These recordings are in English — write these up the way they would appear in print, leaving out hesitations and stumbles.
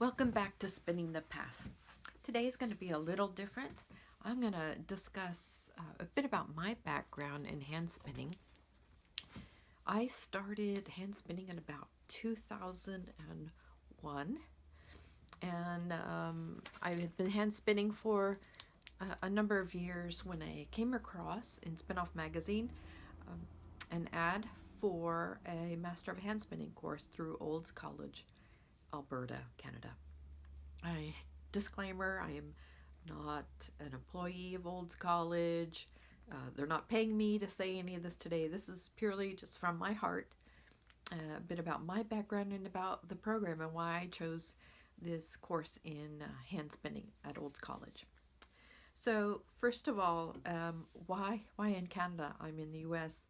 Welcome back to Spinning the Path. Today is going to be a little different. I'm going to discuss a bit about my background in hand spinning. I started hand spinning in about 2001, and I had been hand spinning for a number of years when I came across in Spin-Off magazine um, an ad for a Master of Hand Spinning course through Olds College, Alberta, Canada. Disclaimer, I am not an employee of Olds College. They're not paying me to say any of this today. This is purely just from my heart, a bit about my background and about the program and why I chose this course in hand spinning at Olds College. So first of all, why in Canada? I'm in the US.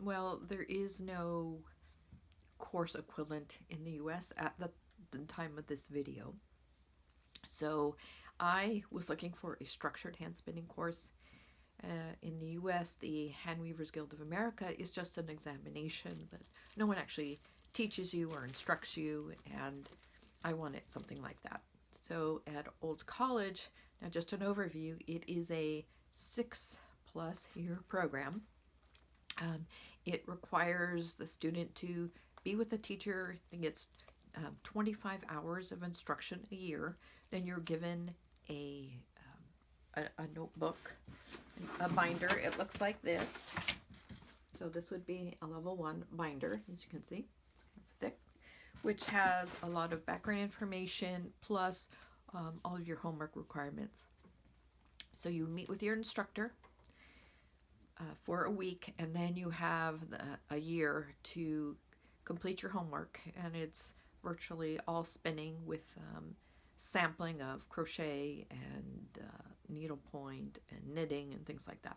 Well, there is no course equivalent in the US at the time of this video. So I was looking for a structured hand spinning course. In the US, the Hand Weavers Guild of America is just an examination, but no one actually teaches you or instructs you, and I wanted something like that. So at Olds College, now just an overview, it is a 6+ year program. It requires the student to be with a teacher. I think it's 25 hours of instruction a year. Then you're given a notebook, a binder. It looks like this. So this would be a level 1 binder, as you can see, thick, which has a lot of background information plus all of your homework requirements. So you meet with your instructor for a week, and then you have a year to complete your homework, and it's virtually all spinning with sampling of crochet and needlepoint and knitting and things like that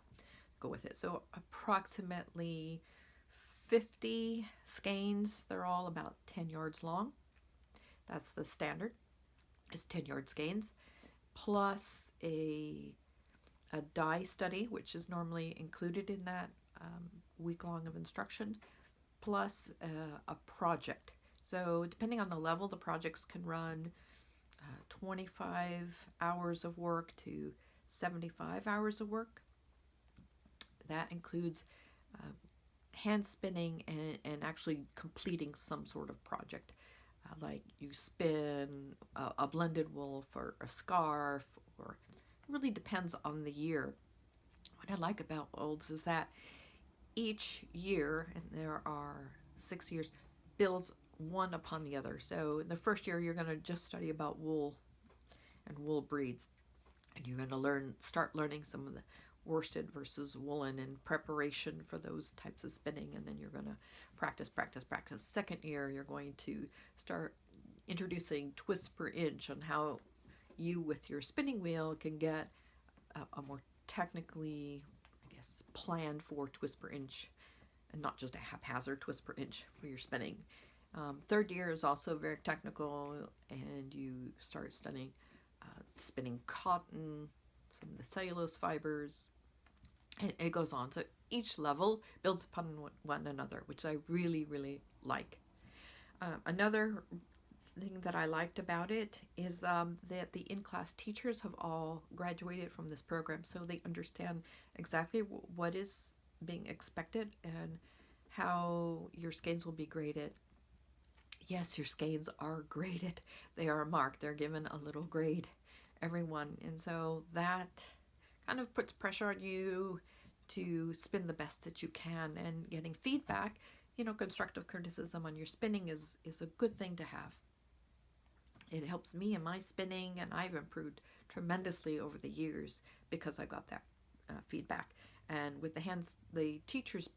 go with it. So approximately 50 skeins. They're all about 10 yards long. That's the standard, is 10-yard skeins, plus a die study, which is normally included in that week long of instruction, plus a project. So depending on the level, the projects can run 25 hours of work to 75 hours of work. That includes hand spinning and actually completing some sort of project. Like you spin a blended wool for a scarf, or it really depends on the year. What I like about Olds is that each year, and there are 6 years, builds one upon the other. So in the first year, you're going to just study about wool and wool breeds, and you're going to start learning some of the worsted versus woolen in preparation for those types of spinning, and then you're going to practice. Second year, you're going to start introducing twists per inch on how you with your spinning wheel can get a more technically, I guess, planned for twist per inch, and not just a haphazard twist per inch for your spinning. Third year is also very technical, and you start studying spinning cotton, some of the cellulose fibers, and it goes on. So each level builds upon one another, which I really, really like. Another thing that I liked about it is that the in-class teachers have all graduated from this program, so they understand exactly what is being expected and how your skeins will be graded. Yes, your skeins are graded. They are marked. They're given a little grade, everyone. And so that kind of puts pressure on you to spin the best that you can, and getting feedback, constructive criticism on your spinning is a good thing to have. It helps me in my spinning, and I've improved tremendously over the years because I got that feedback. And with the teachers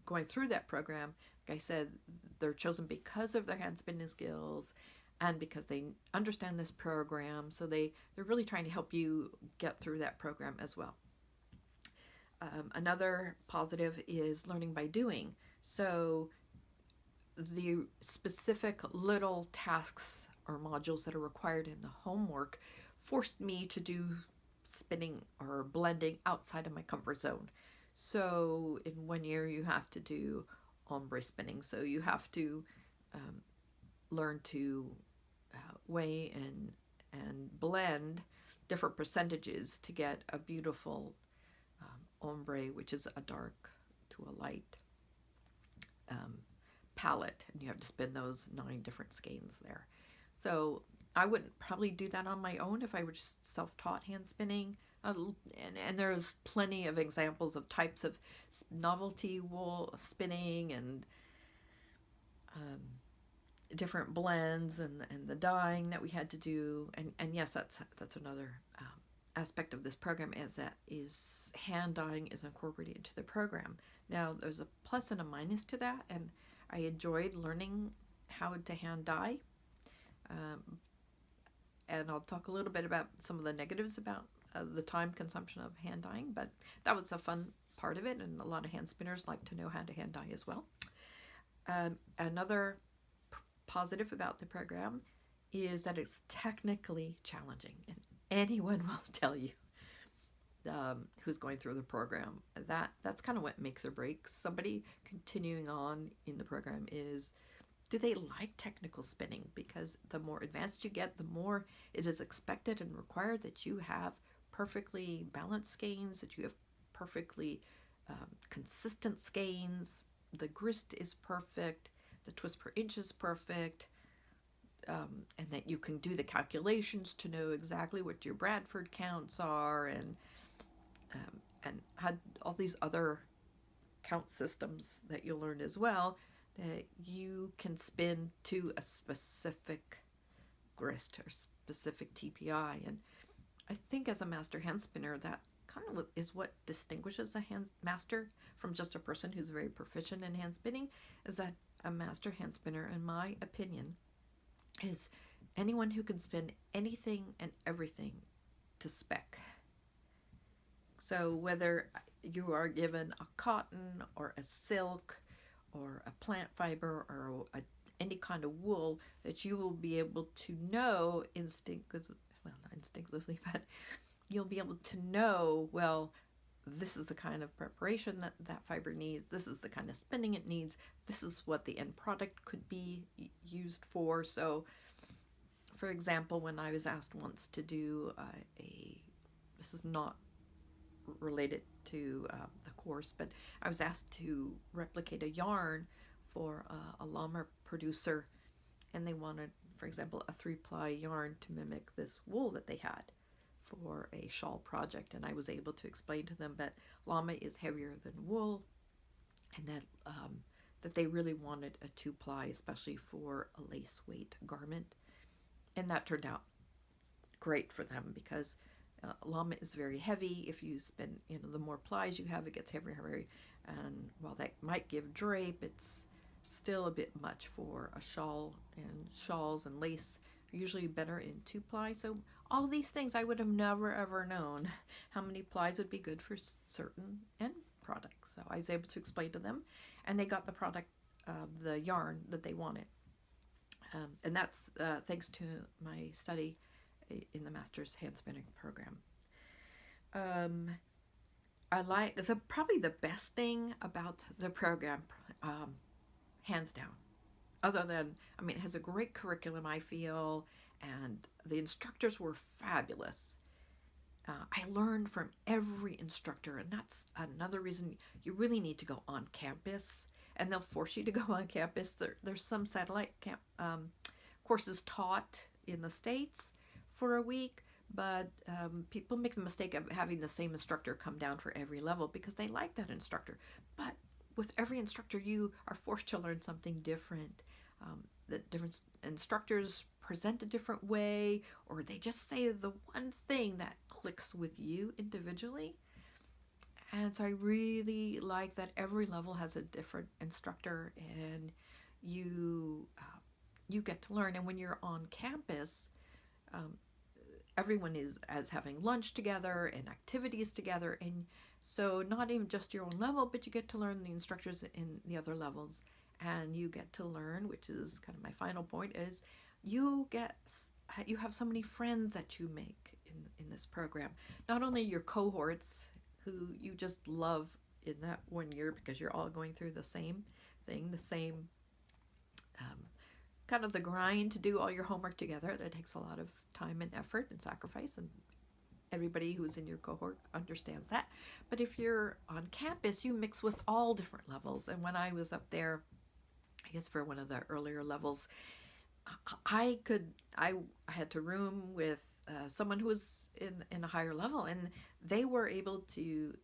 going through that program, like I said, they're chosen because of their hand spinning skills and because they understand this program. So they're really trying to help you get through that program as well. Another positive is learning by doing. So the specific little tasks or modules that are required in the homework forced me to do spinning or blending outside of my comfort zone. So in 1 year, you have to do ombre spinning. So you have to learn to weigh and blend different percentages to get a beautiful ombre, which is a dark to a light palette, and you have to spin those 9 different skeins there. So I wouldn't probably do that on my own if I were just self-taught hand spinning. And there's plenty of examples of types of novelty wool spinning and different blends and the dyeing that we had to do. And yes, that's another aspect of this program, is hand dyeing is incorporated into the program. Now there's a plus and a minus to that, and I enjoyed learning how to hand dye. And I'll talk a little bit about some of the negatives about the time consumption of hand dyeing, but that was a fun part of it, and a lot of hand spinners like to know how to hand dye as well. Another positive about the program is that it's technically challenging, and anyone will tell you who's going through the program that's kind of what makes or breaks somebody continuing on in the program is, do they like technical spinning? Because the more advanced you get, the more it is expected and required that you have perfectly balanced skeins, that you have perfectly consistent skeins, the grist is perfect, the twist per inch is perfect, and that you can do the calculations to know exactly what your Bradford counts are, and had all these other count systems that you'll learn as well, that you can spin to a specific grist or specific TPI. And I think as a master hand spinner, that kind of is what distinguishes a hand master from just a person who's very proficient in hand spinning, is that a master hand spinner, in my opinion, is anyone who can spin anything and everything to spec. So whether you are given a cotton or a silk or a plant fiber or any kind of wool, that you will be able to know instinctively, well, not instinctively, but you'll be able to know, well, this is the kind of preparation that fiber needs, this is the kind of spinning it needs, this is what the end product could be used for. So, for example, when I was asked once to do this is not related to the course, but I was asked to replicate a yarn for a llama producer, and they wanted, for example, a 3-ply yarn to mimic this wool that they had for a shawl project. And I was able to explain to them that llama is heavier than wool, and that they really wanted a 2-ply, especially for a lace weight garment. And that turned out great for them, because llama is very heavy. If you spin, the more plies you have, it gets heavier and heavier. And while that might give drape, it's still a bit much for a shawl, and shawls and lace are usually better in 2-ply. So all these things, I would have never ever known how many plies would be good for certain end products. So I was able to explain to them, and they got the product, the yarn that they wanted. And that's thanks to my study in the Master's Hand Spinning program. I like probably the best thing about the program, hands down, other than, it has a great curriculum, I feel, and the instructors were fabulous. I learned from every instructor, and that's another reason you really need to go on campus, and they'll force you to go on campus. There's some satellite courses taught in the States for a week, but people make the mistake of having the same instructor come down for every level because they like that instructor. But with every instructor, you are forced to learn something different. The different instructors present a different way, or they just say the one thing that clicks with you individually. And so I really like that every level has a different instructor, and you get to learn. And when you're on campus, everyone is having lunch together and activities together, and so not even just your own level, but you get to learn the instructors in the other levels, and you get to learn, which is kind of my final point, is you have so many friends that you make in this program. Not only your cohorts who you just love in that one year because you're all going through the same thing, the same kind of the grind to do all your homework together. That takes a lot of time and effort and sacrifice, and everybody who's in your cohort understands that. But if you're on campus, you mix with all different levels. And when I was up there, I guess for one of the earlier levels, I had to room with someone who was in a higher level, and they were able to,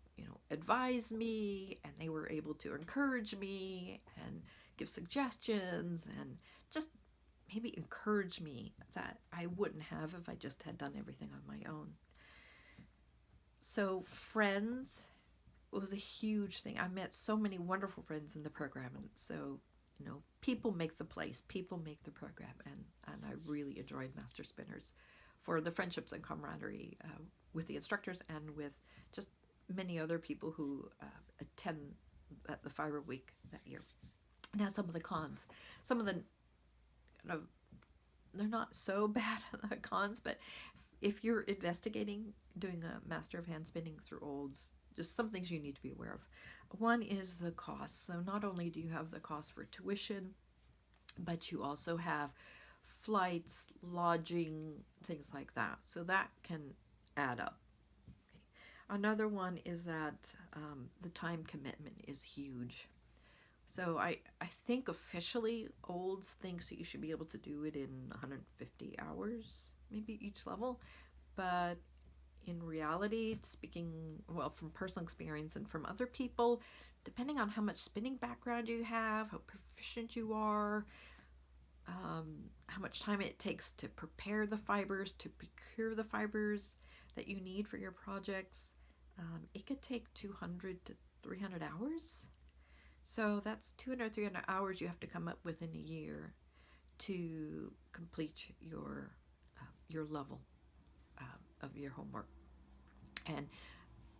advise me, and they were able to encourage me and give suggestions and just maybe encourage me that I wouldn't have if I just had done everything on my own. So friends was a huge thing. I met so many wonderful friends in the program, and so people make the place, people make the program, and I really enjoyed Master Spinners for the friendships and camaraderie with the instructors and with just many other people who attend the Fiber Week that year. Now, some of the cons, some of the kind of, they're not so bad cons, but if you're investigating doing a Master of Hand Spinning through Olds, just some things you need to be aware of. One is the cost. So not only do you have the cost for tuition, but you also have flights, lodging, things like that. So that can add up. Okay. Another one is that the time commitment is huge. So I think officially Olds thinks that you should be able to do it in 150 hours, maybe each level. But in reality, speaking, well, from personal experience and from other people, depending on how much spinning background you have, how proficient you are, how much time it takes to prepare the fibers, to procure the fibers that you need for your projects, it could take 200 to 300 hours. So that's 200, 300 hours you have to come up with in a year to complete your level of your homework. And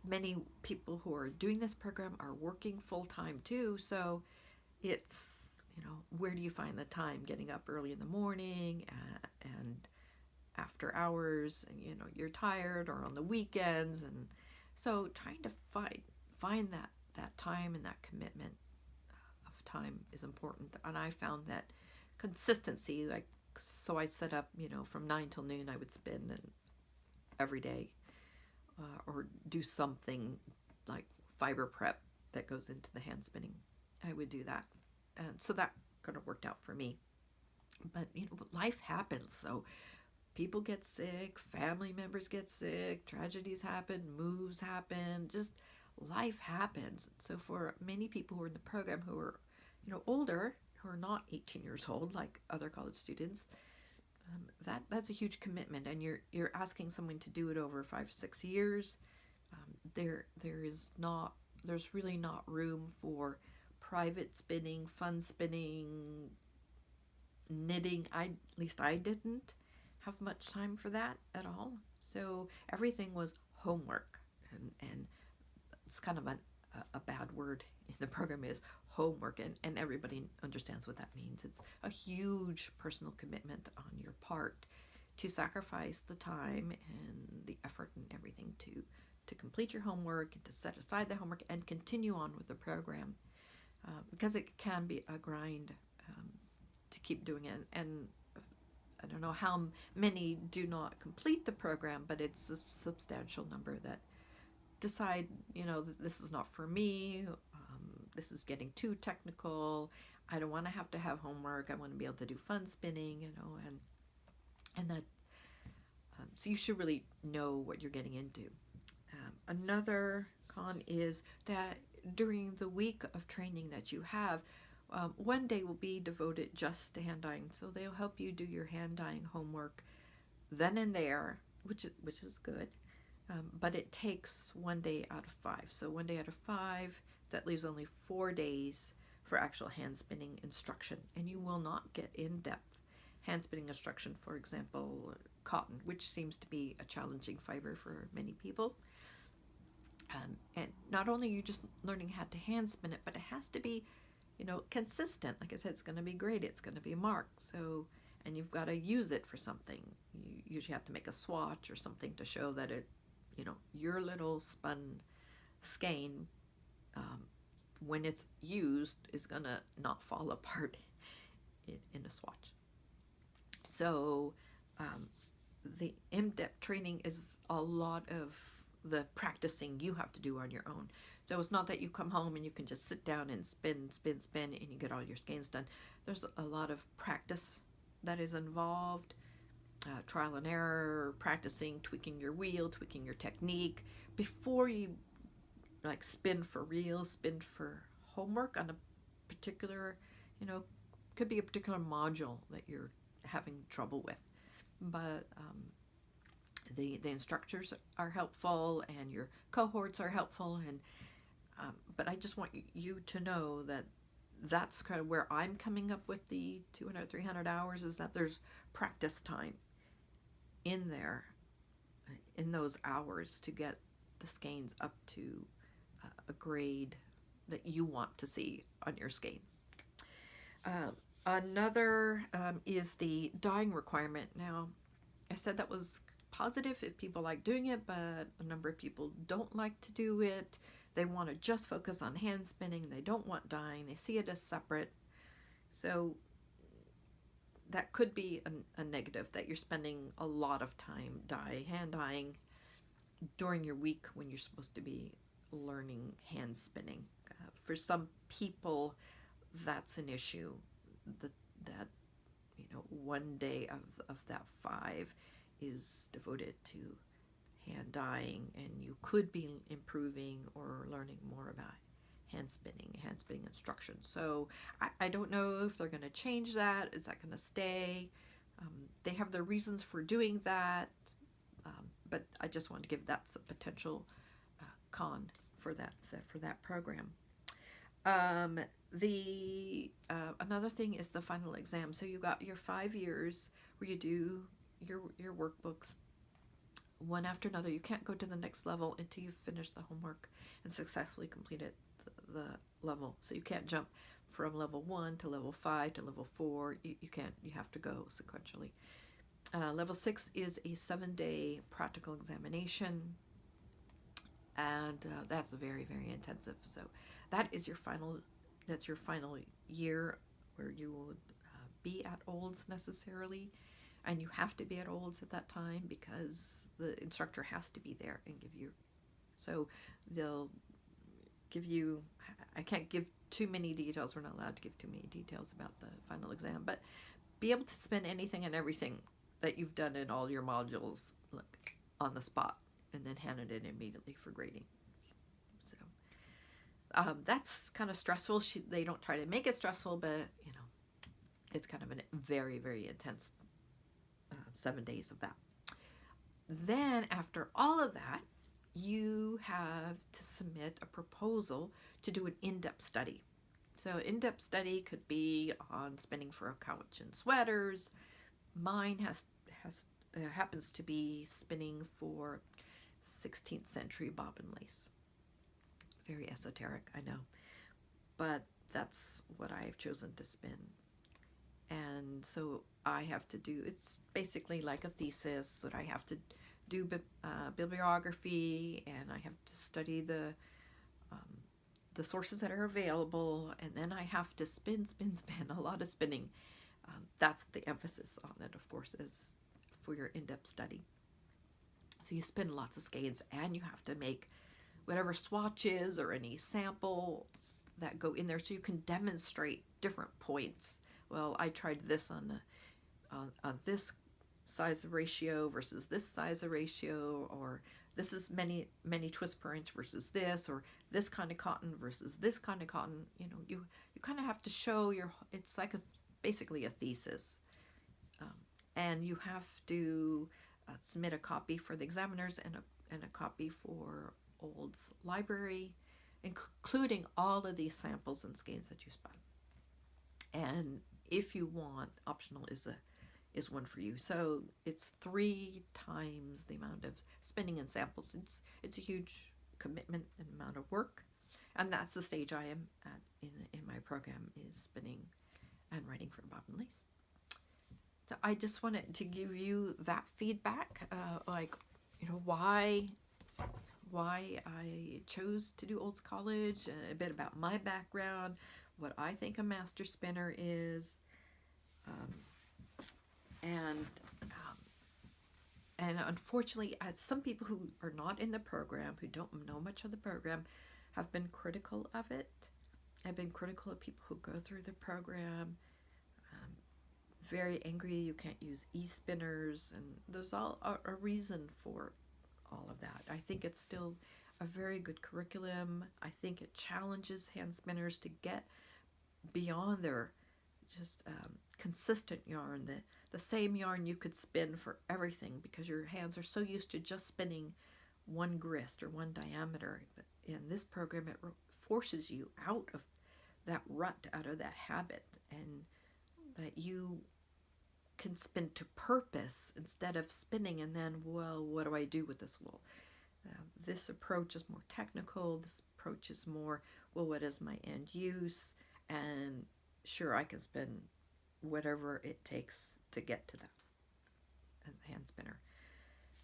many people who are doing this program are working full-time too, so it's, where do you find the time? Getting up early in the morning and after hours, and you're tired, or on the weekends, and so trying to find that time and that commitment of time is important. And I found that consistency, so I set up, from 9 till noon I would spin, and every day, or do something like fiber prep that goes into the hand spinning. I would do that, and so that kind of worked out for me. But life happens, so people get sick, family members get sick, tragedies happen, moves happen, just life happens. So for many people who are in the program who are older, who are not 18 years old like other college students, that's a huge commitment, and you're asking someone to do it over 5-6 years. There's really not room for private spinning, fun spinning, knitting. At least I didn't have much time for that at all. So everything was homework, and it's kind of a bad word in the program is homework, and everybody understands what that means. It's a huge personal commitment on your part to sacrifice the time and the effort and everything to complete your homework and to set aside the homework and continue on with the program, because it can be a grind to keep doing it. And I don't know how many do not complete the program, but it's a substantial number that decide, that this is not for me. This is getting too technical. I don't want to have homework. I want to be able to do fun spinning, and that. So you should really know what you're getting into. Another con is that during the week of training that you have, one day will be devoted just to hand dyeing. So they'll help you do your hand dyeing homework then and there, which is good. But it takes 1 day out of 5. So 1 day out of 5, that leaves only 4 days for actual hand spinning instruction. And you will not get in-depth hand spinning instruction, for example, cotton, which seems to be a challenging fiber for many people. And not only are you just learning how to hand spin it, but it has to be, consistent. Like I said, it's going to be graded, it's going to be marked. So, and you've got to use it for something. You usually have to make a swatch or something to show that it, your little spun skein, when it's used, is going to not fall apart in a swatch. So the in-depth training is a lot of the practicing you have to do on your own. So it's not that you come home and you can just sit down and spin, spin, spin, and you get all your skeins done. There's a lot of practice that is involved, trial and error, practicing, tweaking your wheel, tweaking your technique before you like spin for real, spin for homework on a particular, could be a particular module that you're having trouble with. But the instructors are helpful and your cohorts are helpful, and but I just want you to know that that's kind of where I'm coming up with the 200, 300 hours, is that there's practice time in there, in those hours, to get the skeins up to a grade that you want to see on your skeins. Another is the dyeing requirement. Now, I said that was positive if people like doing it, but a number of people don't like to do it. They want to just focus on hand spinning. They don't want dyeing. They see it as separate. So that could be a negative, that you're spending a lot of time hand dyeing during your week when you're supposed to be learning hand spinning. For some people, that's an issue. That one day of that 5 is devoted to hand dyeing, and you could be improving or learning more about hand spinning instruction. So I don't know if they're going to change that. Is that going to stay? They have their reasons for doing that, but I just want to give that a potential con for that program. Another thing is the final exam. So you got your 5 years where you do your workbooks one after another. You can't go to the next level until you've finished the homework and successfully completed the level. So you can't jump from level 1 to level 5 to level 4. You can't. You have to go sequentially. Level 6 is a 7-day practical examination, and that's very, very intensive. So that's your final year where you will be at Olds necessarily, and you have to be at Olds at that time because the instructor has to be there and give you. So they'll give you. I can't give too many details. We're not allowed to give too many details about the final exam, but be able to spin anything and everything that you've done in all your modules on the spot, and then hand it in immediately for grading. So that's kind of stressful. They don't try to make it stressful, but it's kind of a very, very intense 7 days of that. Then after all of that, you have to submit a proposal to do an in-depth study. So in-depth study could be on spinning for couch and sweaters. Mine happens to be spinning for 16th century bobbin lace. Very esoteric, I know, but that's what I've chosen to spin. And so I have to do, it's basically like a thesis that I have to do bibliography, and I have to study the sources that are available, and then I have to spin, a lot of spinning. That's the emphasis on it, of course, is for your in-depth study. So you spin lots of skeins, and you have to make whatever swatches or any samples that go in there so you can demonstrate different points. Well, I tried this on this size of ratio versus this size of ratio, or this is many twists per inch versus this, or this kind of cotton versus this kind of cotton. You kind of have to show it's like basically a thesis, and you have to submit a copy for the examiners and a copy for Olds Library, including all of these samples and skeins that you spun. And if you want, optional is one for you. So it's 3 times the amount of spinning and samples. It's a huge commitment and amount of work, and that's the stage I am at in my program, is spinning and writing for bobbin lace. So I just wanted to give you that feedback, why I chose to do Olds College, a bit about my background, what I think a master spinner is. And and unfortunately, some people who are not in the program, who don't know much of the program, have been critical of it. I've been critical of people who go through the program. Very angry you can't use e-spinners, and there's all a reason for all of that. I think it's still a very good curriculum. I think it challenges hand spinners to get beyond their just consistent yarn, the same yarn you could spin for everything, because your hands are so used to just spinning one grist or one diameter. But in this program, it forces you out of that rut, out of that habit, and that you can spin to purpose instead of spinning and then, well, what do I do with this wool? This approach is more technical. This approach is more, well, what is my end use? And sure, I can spin whatever it takes to get to that as a hand spinner.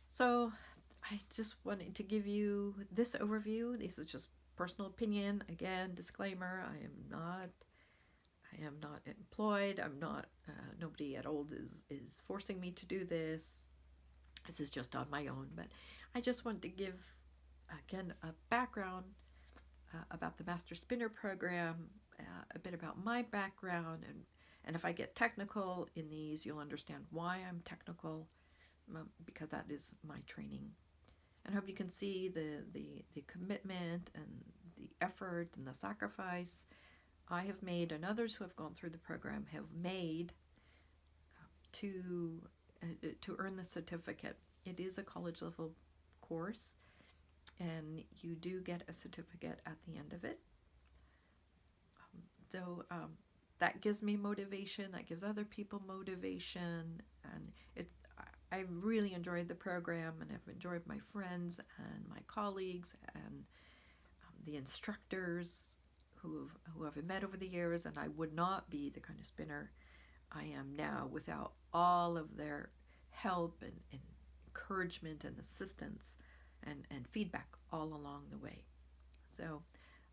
So I just wanted to give you this overview. This is just personal opinion. Again, disclaimer, I am not employed. I'm not, nobody at Olds is forcing me to do this. This is just on my own, but I just wanted to give, again, a background about the Master Spinner program, a bit about my background, and if I get technical in these, you'll understand why I'm technical, because that is my training. And I hope you can see the commitment and the effort and the sacrifice I have made, and others who have gone through the program have made to earn the certificate. It is a college level course, and you do get a certificate at the end of it. So that gives me motivation. That gives other people motivation, and I really enjoyed the program, and I've enjoyed my friends and my colleagues and the instructors who I've met over the years, and I would not be the kind of spinner I am now without all of their help and encouragement and assistance and feedback all along the way. So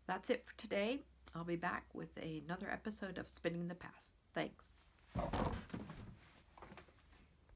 that's it for today. I'll be back with another episode of Spinning the Past. Thanks.